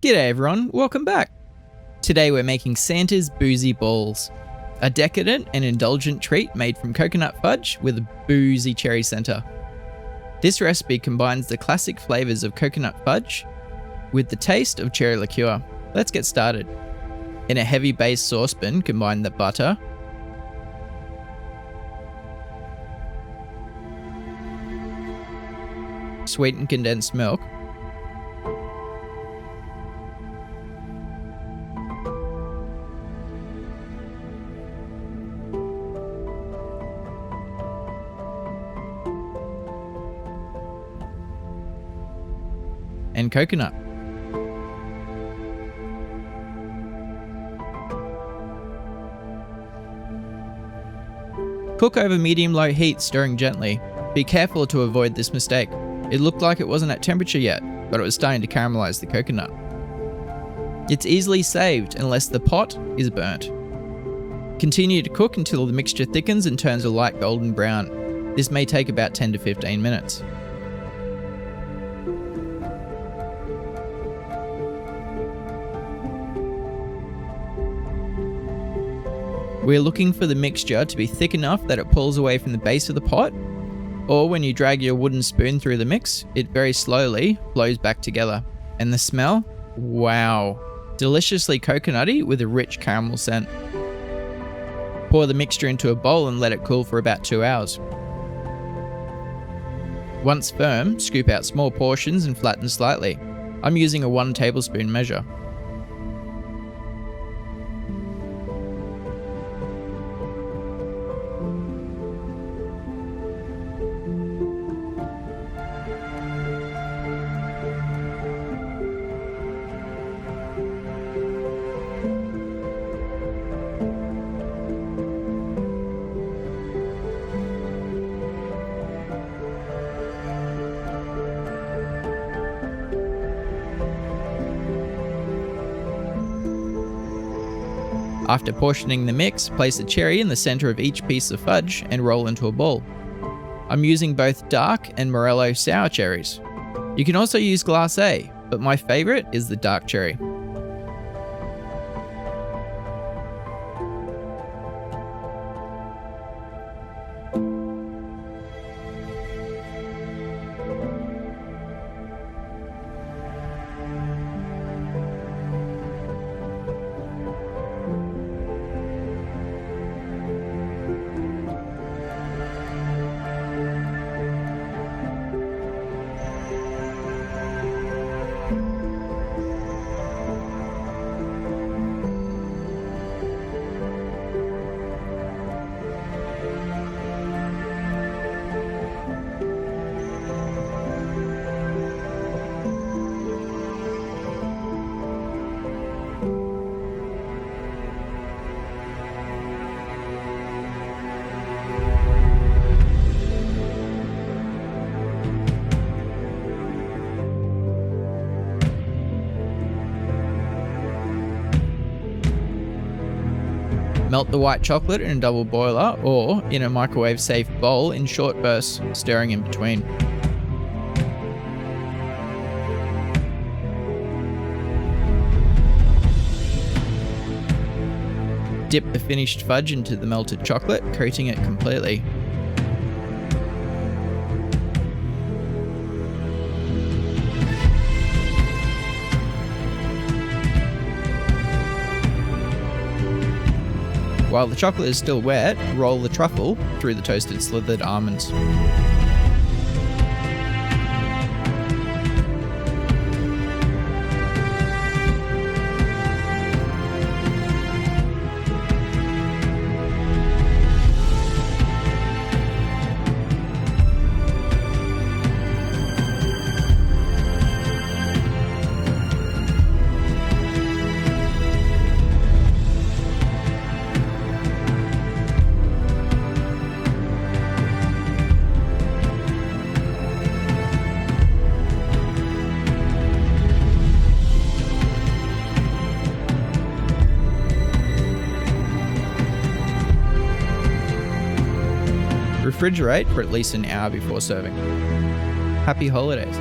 G'day everyone, welcome back. Today we're making Santa's Boozy Balls, a decadent and indulgent treat made from coconut fudge with a boozy cherry centre. This recipe combines the classic flavours of coconut fudge with the taste of cherry liqueur. Let's get started. In a heavy base saucepan, combine the butter, sweetened condensed milk, and coconut. Cook over medium-low heat, stirring gently. Be careful to avoid this mistake. It looked like it wasn't at temperature yet, but it was starting to caramelize the coconut. It's easily saved unless the pot is burnt. Continue to cook until the mixture thickens and turns a light golden brown. This may take about 10 to 15 minutes. We're looking for the mixture to be thick enough that it pulls away from the base of the pot, or when you drag your wooden spoon through the mix, it very slowly flows back together. And the smell? Wow! Deliciously coconutty with a rich caramel scent. Pour the mixture into a bowl and let it cool for about 2 hours. Once firm, scoop out small portions and flatten slightly. I'm using a 1 tablespoon measure. After portioning the mix, place a cherry in the centre of each piece of fudge and roll into a ball. I'm using both dark and Morello sour cherries. You can also use glacè, but my favourite is the dark cherry. Melt the white chocolate in a double boiler or in a microwave-safe bowl in short bursts, stirring in between. Dip the finished fudge into the melted chocolate, coating it completely. While the chocolate is still wet, roll the truffle through the toasted slivered almonds. Refrigerate for at least an hour before serving. Happy holidays!